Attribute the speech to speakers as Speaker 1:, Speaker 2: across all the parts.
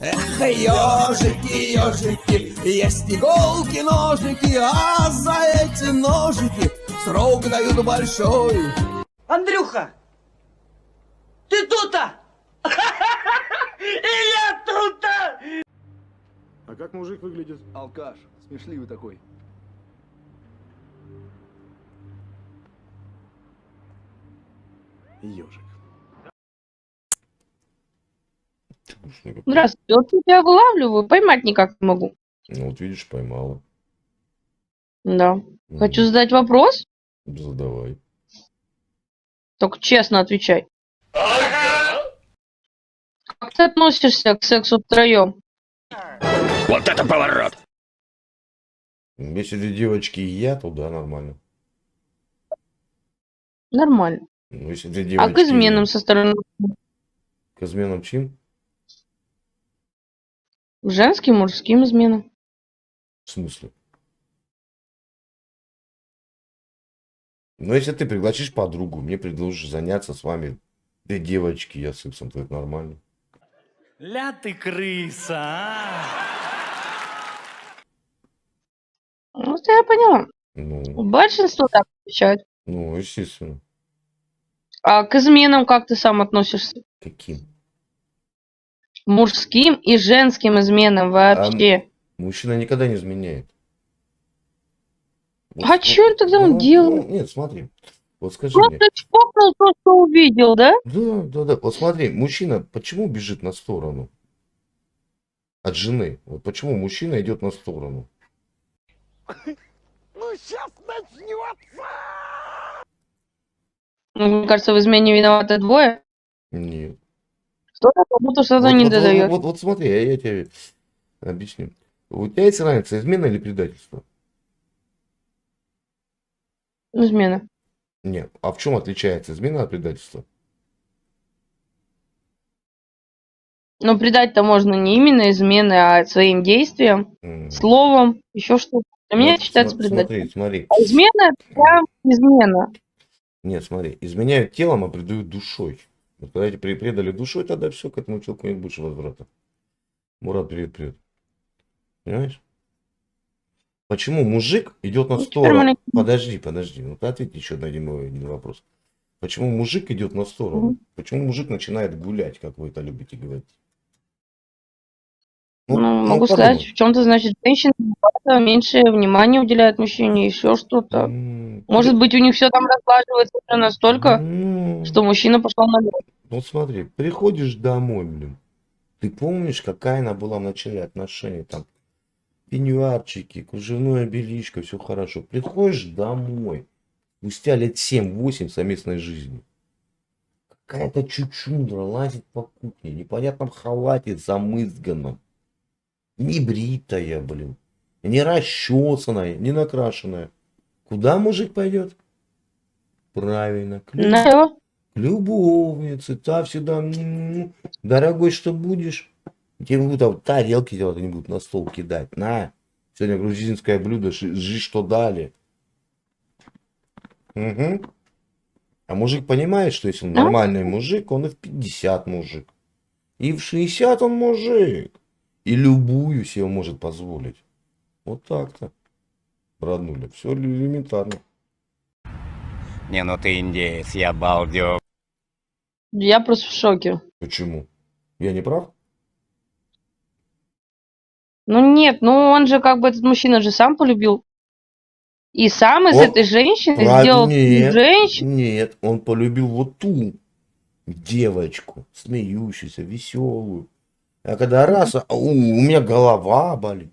Speaker 1: Эх, ежики, ежики, есть иголки, ножики, а за эти ножики срок дают большой.
Speaker 2: Андрюха, ты тут-то? И я тут-то!
Speaker 3: А как мужик выглядит?
Speaker 4: Алкаш, смешливый такой.
Speaker 3: Ежик.
Speaker 5: Здравствуйте, вот я тебя вылавливаю, поймать никак не могу.
Speaker 6: Ну, вот видишь, поймала.
Speaker 5: Да. Хочу задать вопрос,
Speaker 6: Задавай.
Speaker 5: только честно отвечай. Как ты относишься к сексу втроем?
Speaker 6: Если две девочки и я, то да, нормально.
Speaker 5: Нормально.
Speaker 6: Ну, если две
Speaker 5: А
Speaker 6: девочки...
Speaker 5: к изменам со стороны
Speaker 6: К изменам чьим?
Speaker 5: женским, мужским изменам?
Speaker 6: В смысле? Ну, если ты пригласишь подругу, мне предложишь заняться с вами две девочки, я сексом, то это нормально.
Speaker 7: Ля ты крыса, а!
Speaker 5: Ну, это я поняла.
Speaker 6: Ну,
Speaker 5: Большинство так отвечает.
Speaker 6: ну, естественно.
Speaker 5: А к изменам как ты сам относишься?
Speaker 6: Каким?
Speaker 5: Мужским и женским изменам вообще.
Speaker 6: Мужчина никогда не изменяет. Вот,
Speaker 5: А что тогда он делает?
Speaker 6: нет, смотри. Вот скажи мне.
Speaker 5: Просто чпокнул то, что увидел, да?
Speaker 6: Да. Вот смотри, мужчина почему бежит на сторону от жены? Вот почему мужчина идет на сторону?
Speaker 4: Ну сейчас начнется!
Speaker 5: Ну, мне кажется, в измене виноваты двое.
Speaker 6: Нет.
Speaker 5: Кто-то кому-то что-то
Speaker 6: Вот,
Speaker 5: не
Speaker 6: вот,
Speaker 5: додает.
Speaker 6: вот смотри, я тебе объясню. У тебя есть разница, измена или предательство?
Speaker 5: Измена.
Speaker 6: Нет. А в чем отличается измена от предательства?
Speaker 5: Но предать-то можно не именно измены, а своим действием, словом, еще что-то. Для меня это считается предательством.
Speaker 6: Смотри.
Speaker 5: А измена это прям измена.
Speaker 6: Нет, смотри. Изменяют телом, а предают душой. Вот когда эти предали душой, тогда все, к этому человеку нет больше возврата. Мурат, привет. Понимаешь? Почему мужик идет на сторону? Подожди. Ну, ты ответь еще на один вопрос. Почему мужик идет на сторону? Почему мужик начинает гулять, как вы это любите говорить?
Speaker 5: Могу сказать, в чем-то, значит, женщины меньше внимания уделяют мужчине, еще что-то. Может быть, у них все там разлаживается уже настолько, что мужчина пошел на лед.
Speaker 6: Вот смотри, приходишь домой, блин. Ты помнишь, какая она была в начале отношений? Там пеньюарчики, кружевное бельишко, все хорошо. Приходишь домой, спустя лет 7-8 совместной жизни. Какая-то чучундра лазит по кухне, в непонятном халате замызганном. Не бритая, блин. Не расчесанная, не накрашенная. Куда мужик пойдет? Правильно, к любовнице. Та всегда, дорогой, что будешь? Тебе будут тарелки делать, они будут на стол кидать. На, сегодня грузинское блюдо, жри, что дали. Угу. А мужик понимает, что если он нормальный мужик, он и в 50 мужик. И в 60 он мужик. И любую себе может позволить. Вот так-то. Роднуля. Все элементарно.
Speaker 8: Не, ну ты индеец, я балдег.
Speaker 5: Я просто в шоке.
Speaker 6: Почему? Я не прав?
Speaker 5: Ну нет, он же как бы, этот мужчина же сам полюбил. И сам из этой женщины сделал женщину.
Speaker 6: Нет, он полюбил вот ту девочку, смеющуюся, веселую. А когда раз, у меня голова болит.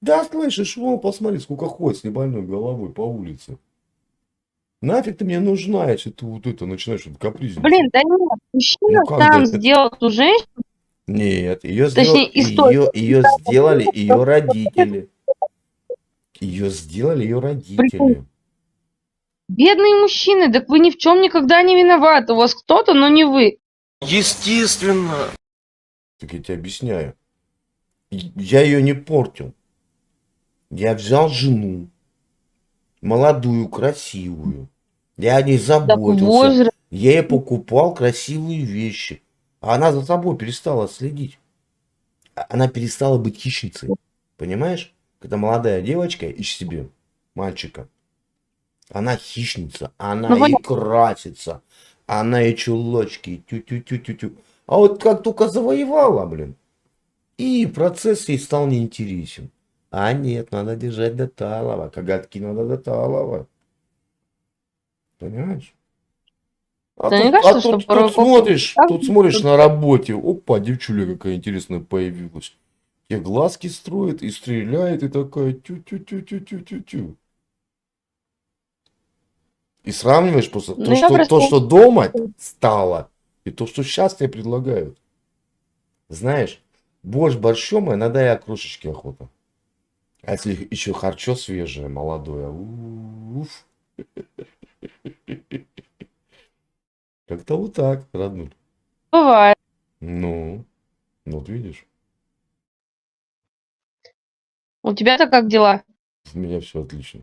Speaker 6: Да, слышишь, посмотри, сколько ходит с небольной головой по улице. Нафиг ты мне нужна, если ты вот это начинаешь капризничать.
Speaker 5: Блин, да нет, мужчина сам сделал ту женщину.
Speaker 6: Нет, ее сделали ее родители. Ее сделали ее родители.
Speaker 5: Бедные мужчины, так вы ни в чем никогда не виноваты. У вас кто-то, но не вы.
Speaker 3: Естественно.
Speaker 6: Так я тебе объясняю. Я ее не портил. Я взял жену. Молодую, красивую. Я о ней заботился. Я ей покупал красивые вещи. А она за собой перестала следить. она перестала быть хищницей. Понимаешь? Когда молодая девочка ищет себе мальчика, она хищница, она
Speaker 5: Ну,
Speaker 6: и красится, она и чулочки, тю-тю-тю-тю-тю. А вот как только завоевала, блин, и процесс ей стал неинтересен. А нет, надо держать до талого, коготки надо до талого. Понимаешь? А
Speaker 5: Да
Speaker 6: тут,
Speaker 5: мне кажется, что
Speaker 6: тут
Speaker 5: порой
Speaker 6: смотришь на работе, опа, девчуля какая интересная появилась. Тебе глазки строит и стреляет, и такая тю-тю-тю-тю-тю-тю-тю. И сравниваешь просто
Speaker 5: Ну, я просто-
Speaker 6: то, что дома стало, и то, что сейчас тебе предлагают. Знаешь, борщ борщом, а иногда и окрошечки охота. А если еще харчо свежее, молодое, уф. Как-то вот так, родной.
Speaker 5: Бывает.
Speaker 6: Ну, вот видишь,
Speaker 5: У тебя-то как дела?
Speaker 6: у меня все отлично.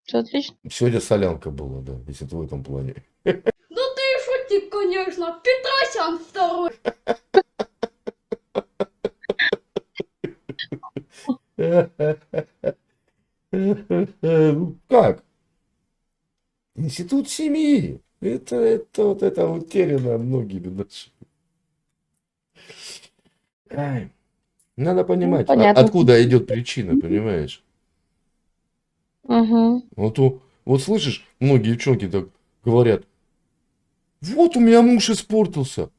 Speaker 5: Все отлично?
Speaker 6: Сегодня солянка была, да, если ты в этом плане.
Speaker 9: Ну ты шутник, конечно. Петросян второй.
Speaker 6: Ну как? Институт семьи. Это утеряно многими нашими. Ай, надо понимать,
Speaker 5: понятно.
Speaker 6: откуда идет причина, понимаешь?
Speaker 5: Угу.
Speaker 6: Вот слышишь, многие девчонки так говорят, вот у меня муж испортился.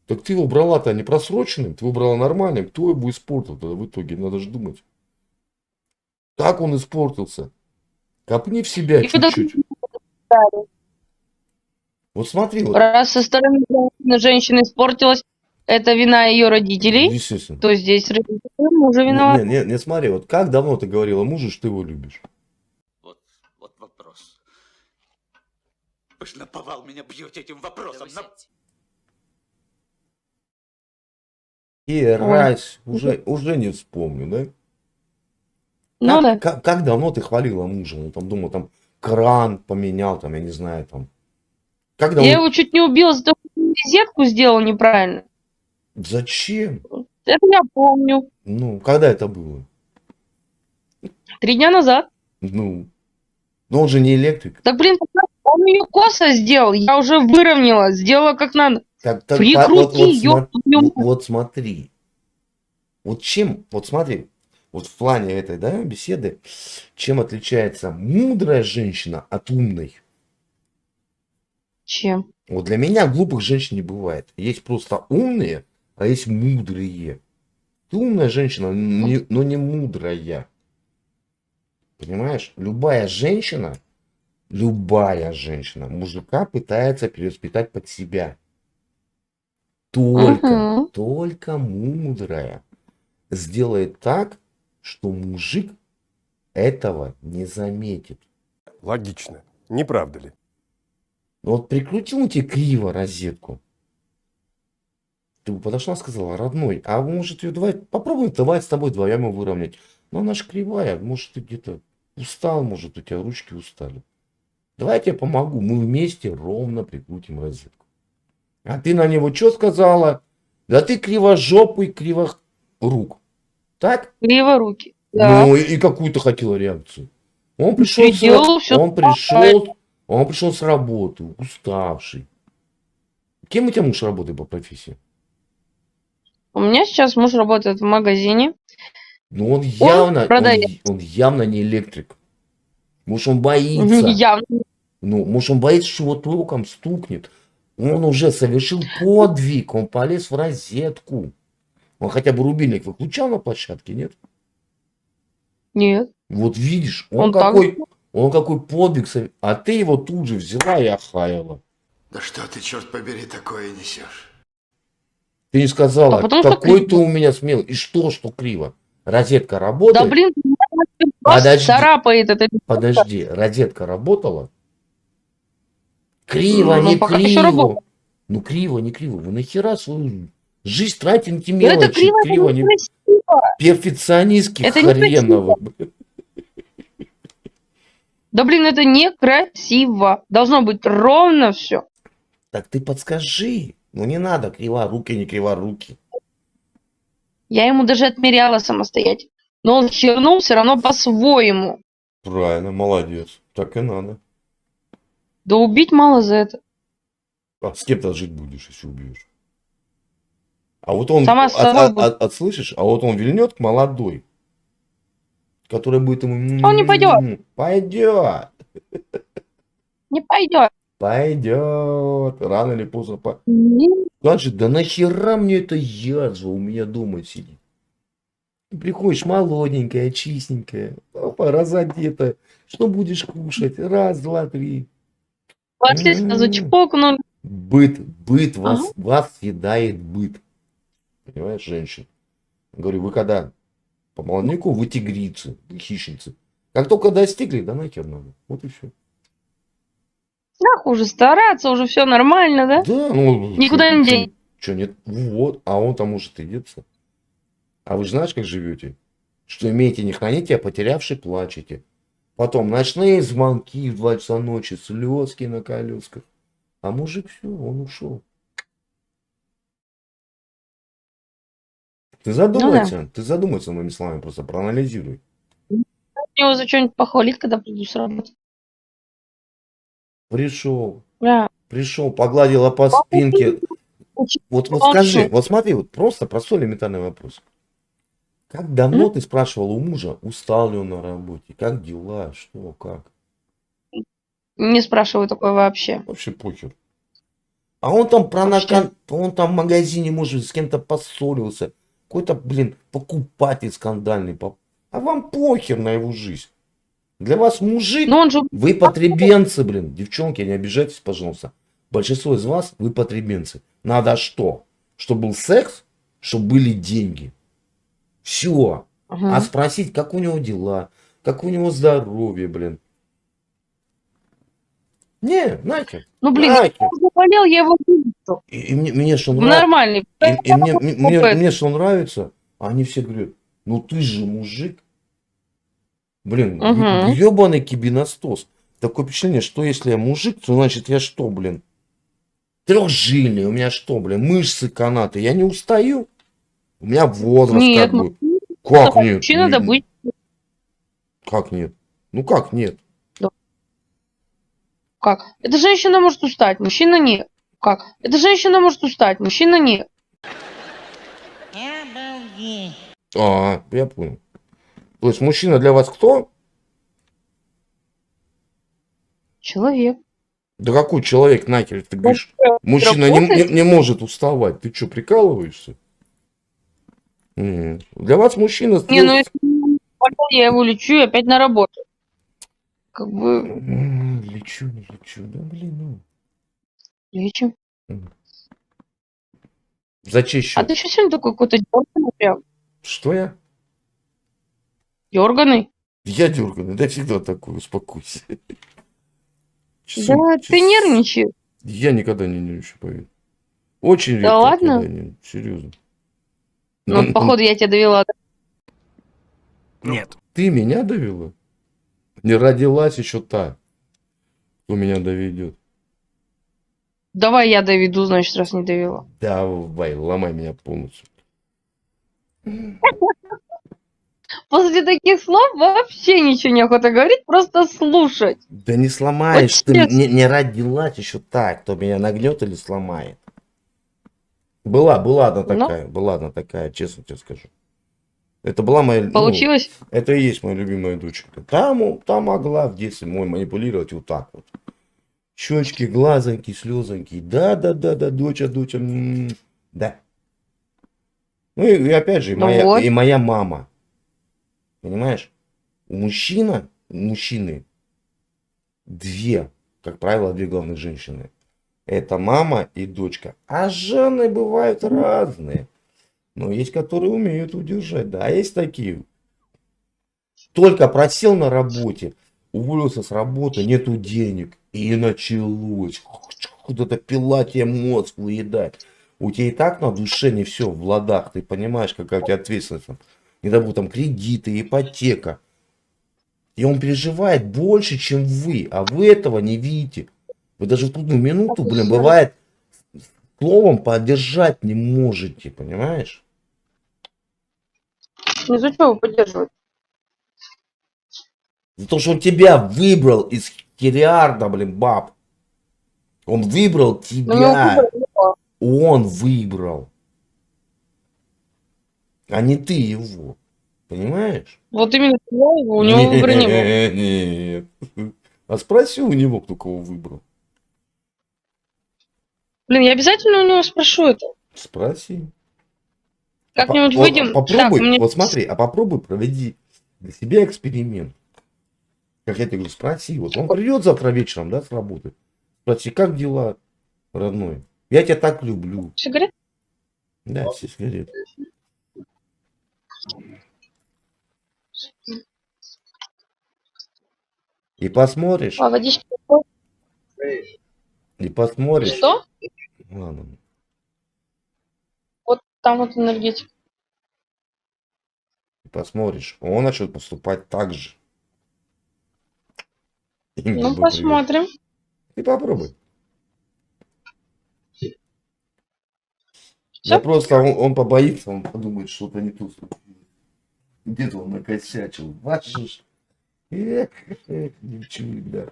Speaker 6: Так ты его брала-то не просроченным, ты его брала нормальным. Кто его испортил тогда в итоге? Надо же думать. Как он испортился? Копни в себя
Speaker 5: И куда
Speaker 6: чуть-чуть. Вот смотри, вот.
Speaker 5: Раз со стороны женщины испортилась, это вина ее родителей,
Speaker 6: Естественно.
Speaker 5: то здесь родители мужа виноваты.
Speaker 6: Не, смотри, вот как давно ты говорила мужу, что ты его любишь?
Speaker 10: Вот вопрос. Вы ж наповал меня бьете этим вопросом.
Speaker 6: И раз, уже не вспомню, да?
Speaker 5: Ну да.
Speaker 6: Как давно ты хвалила мужа? Он там думал, там кран поменял, там, я не знаю, там. Как давно...
Speaker 5: Я его чуть не убила за то, что розетку сделал неправильно.
Speaker 6: Зачем?
Speaker 5: Это я помню.
Speaker 6: Ну, когда это было?
Speaker 5: 3 дня назад.
Speaker 6: Ну, но он же не электрик.
Speaker 5: Так, блин, он ее косо сделал. Я уже выровняла, сделала как надо.
Speaker 6: Так,
Speaker 5: Прикрути ее.
Speaker 6: вот смотри. Вот смотри, вот в плане этой, да, беседы, чем отличается мудрая женщина от умной?
Speaker 5: Чем?
Speaker 6: Вот для меня глупых женщин не бывает. Есть просто умные, а есть мудрые. Ты умная женщина, но не мудрая. Понимаешь? Любая женщина мужика пытается перевоспитать под себя. Только мудрая сделает так, что мужик этого не заметит.
Speaker 3: Логично. Не правда ли?
Speaker 6: Вот прикрутил он тебе криво розетку. Ты бы подошла и сказала, родной, а может ее попробуем с тобой вдвоем выровнять. Но она же кривая, может ты где-то устал, может у тебя ручки устали. Давай я тебе помогу, мы вместе ровно прикрутим розетку. А ты на него что сказала? Да ты кривожопый, криворук. Так?
Speaker 5: Криворуки. Да.
Speaker 6: Ну и какую ты хотела реакцию? Он пришел с работы, уставший. Кем у тебя муж работает по профессии?
Speaker 5: У меня сейчас муж работает в магазине.
Speaker 6: Ну он явно не электрик. Может он боится.
Speaker 5: Явно.
Speaker 6: Ну, может он боится, что вот током стукнет. Он уже совершил подвиг, он полез в розетку. Он хотя бы рубильник выключал на площадке, нет?
Speaker 5: Нет.
Speaker 6: Вот видишь, он какой подвиг, а ты его тут же взяла и охаяла.
Speaker 10: Да что ты, черт побери, такое несешь?
Speaker 6: Ты не сказала, какой ты у меня смелый. И что криво? Розетка работает?
Speaker 5: Да блин, царапает это.
Speaker 6: Подожди, розетка работала? Криво, не криво. Ну криво, не криво. Вы нахера свою жизнь тратите на эти мелочи?
Speaker 5: Это криво,
Speaker 6: не перфекционистки хреновы.
Speaker 5: Да блин, это некрасиво. Должно быть ровно все.
Speaker 6: Так ты подскажи. Ну не надо криворуки, не криворуки.
Speaker 5: Я ему даже отмеряла самостоятельно. Но он хернул все равно по-своему.
Speaker 6: Правильно, молодец. Так и надо.
Speaker 5: Да убить мало за это.
Speaker 6: А с кем-то жить будешь, если убьешь? А вот он,
Speaker 5: Сама с собой буду.
Speaker 6: слышишь, а вот он вильнет к молодой, который будет ему...
Speaker 5: Он не пойдет.
Speaker 6: Пойдет.
Speaker 5: Не пойдет.
Speaker 6: Пойдет. Рано или поздно. Значит, да нахера мне эта язва у меня дома сидит? Ты приходишь молоденькая, чистенькая, опа, разодетая. Что будешь кушать? Раз, два, три.
Speaker 5: Пошли сразу чпокнули.
Speaker 6: Быт вас съедает быт. Понимаешь, женщин? Говорю, вы когда по молодняку, вы тигрицы, вы хищницы. Как только достигли, да нахер надо. Вот и все.
Speaker 5: Нахуй уже стараться, уже все нормально, да?
Speaker 6: Да, ну...
Speaker 5: Никуда не денешь.
Speaker 6: Что нет? Вот, а он там может и деться. А вы же знаешь, как живете? Что имеете, не храните, а потерявший плачете. Потом ночные звонки в 2 часа ночи, слезки на колесках. А мужик все, он ушел. Ты задумайся моими словами, просто проанализируй.
Speaker 5: Его за что-нибудь похвалить, когда приду с работы.
Speaker 6: Пришел,
Speaker 5: Да.
Speaker 6: погладила по спинке. Вот скажи,
Speaker 5: Молчу.
Speaker 6: вот смотри, вот просто простой элементарный вопрос. Как давно ты спрашивал у мужа, устал ли он на работе, как дела, что, как?
Speaker 5: Не спрашиваю такое вообще.
Speaker 6: Вообще похер. А он там он там в магазине, может, с кем-то поссорился. Какой-то, блин, покупатель скандальный. А вам похер на его жизнь. Для вас мужик,
Speaker 5: Но он же...
Speaker 6: вы потребенцы, блин. Девчонки, не обижайтесь, пожалуйста. Большинство из вас, вы потребенцы. Надо что? Чтобы был секс, чтобы были деньги. Все. А спросить, как у него дела, как у него здоровье, блин. Не, нахер.
Speaker 5: Ну, блин,
Speaker 6: нахер.
Speaker 5: я заболел, я его вылечу.
Speaker 6: И мне что нравится.
Speaker 5: Нормальный.
Speaker 6: Мне что нравится, они все говорят, ну ты же мужик. Блин, ебаный кибиностос. Такое впечатление, что если я мужик, то значит я что, блин? Трехжильный, у меня что, блин, мышцы, канаты. Я не устаю. У меня возраст
Speaker 5: Нет,
Speaker 6: как бы. Как нет?
Speaker 5: Мужчина надо быть.
Speaker 6: Как нет? Ну как нет?
Speaker 5: Как? Эта женщина может устать, мужчина нет. Как? Эта женщина может устать, мужчина нет.
Speaker 6: А, я понял. То есть мужчина для вас кто?
Speaker 5: Человек.
Speaker 6: Да какой человек, нахер, ты говоришь, мужчина не может уставать. Ты что, прикалываешься? Нет. Для вас мужчина...
Speaker 5: Не, ну если я его лечу и опять на работу. Как бы...
Speaker 6: Лечу, не лечу. Да блин, ну.
Speaker 5: Лечим.
Speaker 6: За чей счет?
Speaker 5: А ты что сегодня такой какой-то дерганый прям?
Speaker 6: Что я?
Speaker 5: Дерганый?
Speaker 6: Я дерганый, да всегда такой, успокойся.
Speaker 5: Да, ты нервничаешь.
Speaker 6: Я никогда не нервничаю, поверь. Очень редко.
Speaker 5: Да ладно?
Speaker 6: Серьезно.
Speaker 5: Ну, походу, я тебя довела.
Speaker 3: Нет.
Speaker 6: Ты меня довела? Не родилась еще та, кто меня доведет.
Speaker 5: Давай я доведу, значит, раз не довела.
Speaker 6: Давай, ломай меня полностью.
Speaker 5: После таких слов вообще ничего не охота говорить, просто слушать.
Speaker 6: Да не сломаешь,
Speaker 5: Вот
Speaker 6: ты
Speaker 5: честно.
Speaker 6: не родилась еще так, кто меня нагнет или сломает. Была одна такая, честно тебе скажу. Это была моя...
Speaker 5: Получилось?
Speaker 6: Ну, это и есть моя любимая дочка. Там могла в детстве мой манипулировать вот так вот. Щечки, глазоньки, слезоньки. Да, доча. Да. Ну и опять же,
Speaker 5: Ну
Speaker 6: и моя мама. Понимаешь? У мужчины две, как правило, две главных женщины. Это мама и дочка. А жены бывают разные. Но есть, которые умеют удержать. Да, а есть такие. Только просел на работе, уволился с работы, нету денег. И началось. Куда-то пила тебе мозг выедать. У тебя и так на душе не все в ладах. Ты понимаешь, какая у тебя ответственность. Не дай бог, там кредиты, ипотека. И он переживает больше, чем вы. А вы этого не видите. Вы даже в трудную минуту, блин, бывает, словом поддержать не можете. Понимаешь?
Speaker 5: Внизу чего вы поддерживаете?
Speaker 6: За то, что он тебя выбрал из миллиарда, блин, баб. Он выбрал
Speaker 5: Ну, не
Speaker 6: тебя.
Speaker 5: выбрал.
Speaker 6: Он выбрал. А не ты его. Понимаешь?
Speaker 5: Вот именно его, у него выбора не было.
Speaker 6: Нет. А спроси у него, кто кого выбрал.
Speaker 5: Блин, я обязательно у него спрошу это.
Speaker 6: Спроси.
Speaker 5: Как-нибудь
Speaker 6: Вот
Speaker 5: выйдем.
Speaker 6: попробуй,
Speaker 5: Так, мне...
Speaker 6: вот смотри, а попробуй проведи для себя эксперимент. Как я тебе говорю, спроси. Вот он придет завтра вечером, да, с работы. Спроси, как дела, родной? Я тебя так люблю.
Speaker 5: Сигарет?
Speaker 6: Да, сигарет. И посмотришь,
Speaker 5: А, водички?
Speaker 6: и посмотришь.
Speaker 5: Что?
Speaker 6: Ладно.
Speaker 5: Вот там вот энергетик.
Speaker 6: И посмотришь. Он начнет поступать так же. Им
Speaker 5: Ну,
Speaker 6: тобой привет.
Speaker 5: посмотрим.
Speaker 6: Ты попробуй.
Speaker 5: Всё?
Speaker 6: Да просто он побоится, он подумает, что-то не то случилось. Где-то он накосячил. Ваши ж. Эх, девчули, да.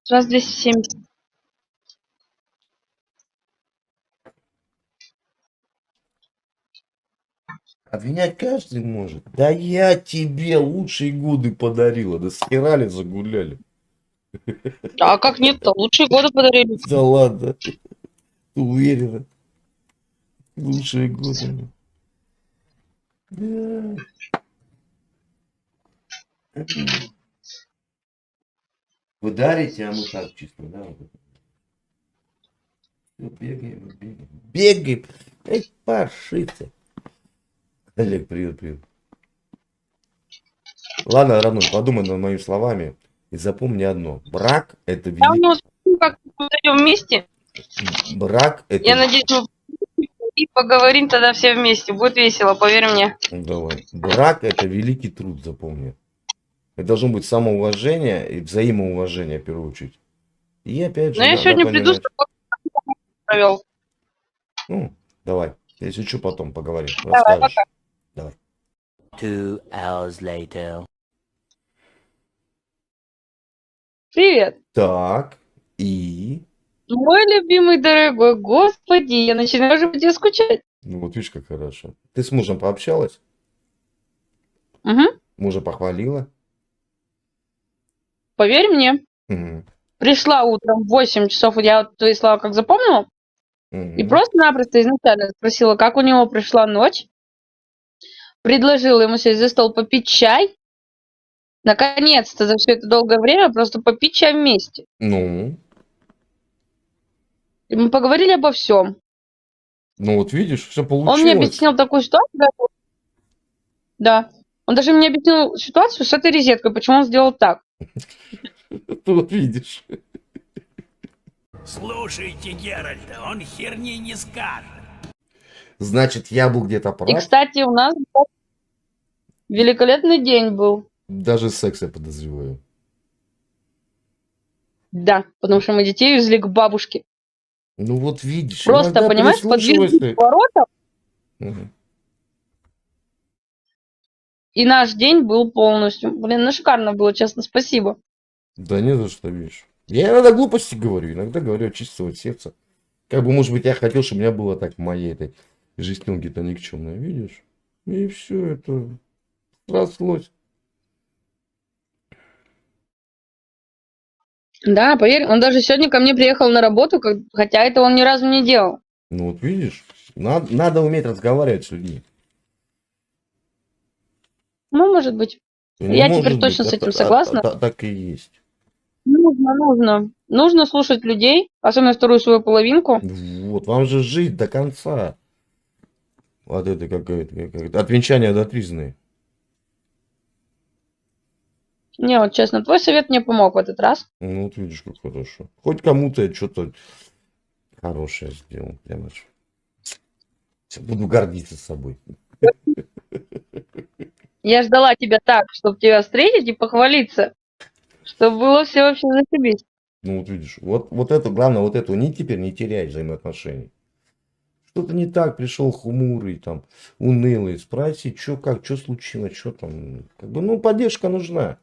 Speaker 5: Раз 270.
Speaker 6: Обвинять каждый может. Да я тебе лучшие годы подарила. Да схерали, загуляли.
Speaker 5: А как нет-то? Лучшие годы подарили.
Speaker 6: Да ладно. Ты уверена? Лучшие годы. Да. Вы дарите, а мы так чисто, да? Всё, бегаем, бегаем. Бегаем. Эй, паршивцы. Олег, привет, привет. Ладно, родной, подумай над моими словами и запомни одно. Брак это
Speaker 5: Я у
Speaker 6: великий...
Speaker 5: него спрошу, как мы зайдем вместе.
Speaker 6: Брак это...
Speaker 5: Я надеюсь, мы и поговорим тогда все вместе. Будет весело, поверь мне.
Speaker 6: Давай. Брак это великий труд, запомни. Это должно быть самоуважение и взаимоуважение в первую очередь. И опять же...
Speaker 5: Но я сегодня приду,
Speaker 6: понимать.
Speaker 5: чтобы провел.
Speaker 6: Ну, давай. Если что, потом поговорим.
Speaker 5: Давай,
Speaker 6: Расскажешь.
Speaker 5: пока.
Speaker 6: Давай.
Speaker 8: 2 hours later.
Speaker 5: Привет.
Speaker 6: Так. И...
Speaker 5: Мой любимый дорогой, господи, я начинаю уже по тебе скучать.
Speaker 6: Ну вот видишь, как хорошо. Ты с мужем пообщалась?
Speaker 5: Угу.
Speaker 6: Мужа похвалила?
Speaker 5: Поверь мне.
Speaker 6: Угу.
Speaker 5: Пришла утром в 8 часов, я вот твои слова как запомнила, и просто-напросто изначально спросила, как у него прошла ночь. Предложила ему сесть за стол попить чай. Наконец-то за все это долгое время просто попить чай вместе.
Speaker 6: Ну,
Speaker 5: И мы поговорили обо всем.
Speaker 6: ну вот видишь, все
Speaker 5: Он
Speaker 6: получилось.
Speaker 5: мне объяснил такую ситуацию. Да. Он даже мне объяснил ситуацию с этой розеткой, почему он сделал так.
Speaker 6: Ты вот видишь.
Speaker 7: Слушайте Геральта, он херни не скажет.
Speaker 6: Значит, я был где-то
Speaker 5: И,
Speaker 6: прав.
Speaker 5: кстати, у нас великолепный день был.
Speaker 6: Даже секс я подозреваю.
Speaker 5: Да, потому что мы детей везли к бабушке.
Speaker 6: Ну вот видишь.
Speaker 5: Просто,
Speaker 6: иногда
Speaker 5: понимаешь,
Speaker 6: прислушивайся.
Speaker 5: подвезли к воротам,
Speaker 6: Мгм.
Speaker 5: и наш день был полностью. Блин, ну шикарно было, честно, спасибо.
Speaker 6: Да не за что, видишь. Я иногда глупости говорю, иногда говорю от чистого сердца. Как бы, может быть, я хотел, чтобы у меня было так в моей этой жизненке-то никчемной, видишь? И все это срослось.
Speaker 5: Да, поверь, он даже сегодня ко мне приехал на работу, хотя это он ни разу не делал.
Speaker 6: Ну вот видишь, надо уметь разговаривать с людьми.
Speaker 5: Ну, может быть.
Speaker 6: Ну,
Speaker 5: Я
Speaker 6: может
Speaker 5: теперь точно
Speaker 6: быть,
Speaker 5: с этим согласна.
Speaker 6: Так и есть.
Speaker 5: Нужно. Нужно слушать людей, особенно вторую свою половинку.
Speaker 6: Вот, вам же жить до конца. Вот это как от венчания до тризны.
Speaker 5: Не, вот честно, твой совет мне помог в этот раз.
Speaker 6: Ну вот видишь, как хорошо. Хоть кому-то я что-то хорошее сделал. Прямо ж. Буду гордиться собой.
Speaker 5: Я ждала тебя так, чтобы тебя встретить и похвалиться. Чтобы было все вообще зашибись.
Speaker 6: Ну вот видишь, вот это, главное, вот эту нить теперь не терять взаимоотношений. что-то не так, пришел хмурый, там, унылый, спроси, что как, что случилось, что там. Как бы, ну, поддержка нужна.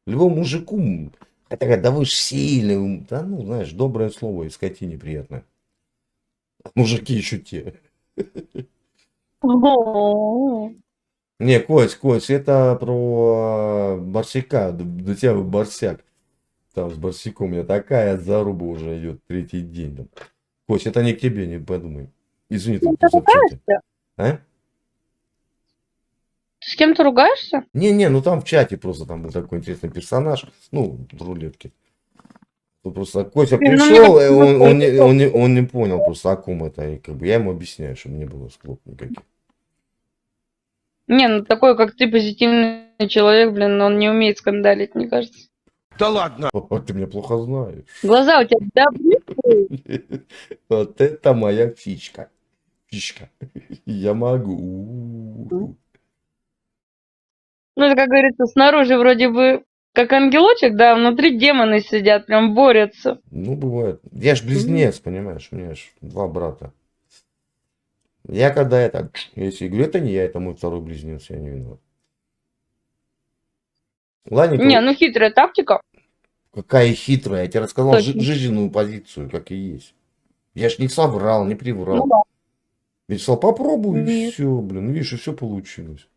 Speaker 6: Любому мужику, хотя, да вы ж сильный, да, ну, знаешь, доброе слово и скотине приятно. Мужики еще те. Не, Кость, это про Барсика, до тебя вы Барсяк. Там с Барсиком у меня такая заруба уже идет третий день. Там. Кость, это не к тебе, не подумай. Извини, ты просто в чате. А?
Speaker 5: С кем ты ругаешься?
Speaker 6: Не, ну там в чате просто там был такой интересный персонаж. Ну, в рулетке. Тут просто Костя
Speaker 5: Блин, ну,
Speaker 6: пришел,
Speaker 5: мне
Speaker 6: и он не понял просто, о ком это. И как бы я ему объясняю, чтобы не было склоп никаких.
Speaker 5: Не, ну такой, как ты, позитивный человек, блин, он не умеет скандалить, мне кажется.
Speaker 3: Да ладно.
Speaker 6: Ты меня плохо знаешь.
Speaker 5: Глаза у тебя добрые.
Speaker 6: Вот это моя фишка. Фишка. Я могу.
Speaker 5: Ну, это, как говорится, снаружи вроде бы как ангелочек, да, а внутри демоны сидят, прям борются.
Speaker 6: Ну, бывает. Я ж близнец, понимаешь? У меня ж 2 брата. Я когда это, если говорю, это не я, это мой второй близнец, я не виноват. Ладненько.
Speaker 5: Не, ну хитрая тактика.
Speaker 6: Какая хитрая, я тебе рассказал
Speaker 5: Точно.
Speaker 6: жизненную позицию, как и есть. Я ж не соврал, не приврал.
Speaker 5: Ну да.
Speaker 6: Ведь сказал, попробуй, и
Speaker 5: Нет.
Speaker 6: все, блин, видишь, и все получилось.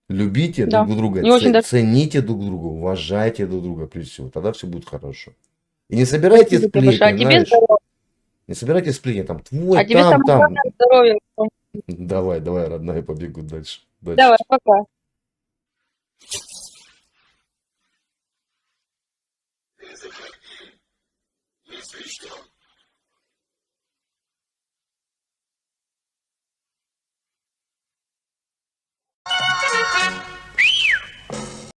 Speaker 6: Любите
Speaker 5: Да.
Speaker 6: друг друга,
Speaker 5: Не очень даже-
Speaker 6: цените друг друга, уважайте друг друга, прежде всего, тогда все будет хорошо. И не собирайте
Speaker 5: Спасибо тебе большое. А
Speaker 6: сплетни,
Speaker 5: тебе
Speaker 6: знаешь,
Speaker 5: здоровья.
Speaker 6: не собирайте сплетни, там, твой,
Speaker 5: А тебе
Speaker 6: там,
Speaker 5: самое
Speaker 6: там.
Speaker 5: главное здоровья.
Speaker 6: Давай, родная, побегу дальше.
Speaker 5: Давай, пока.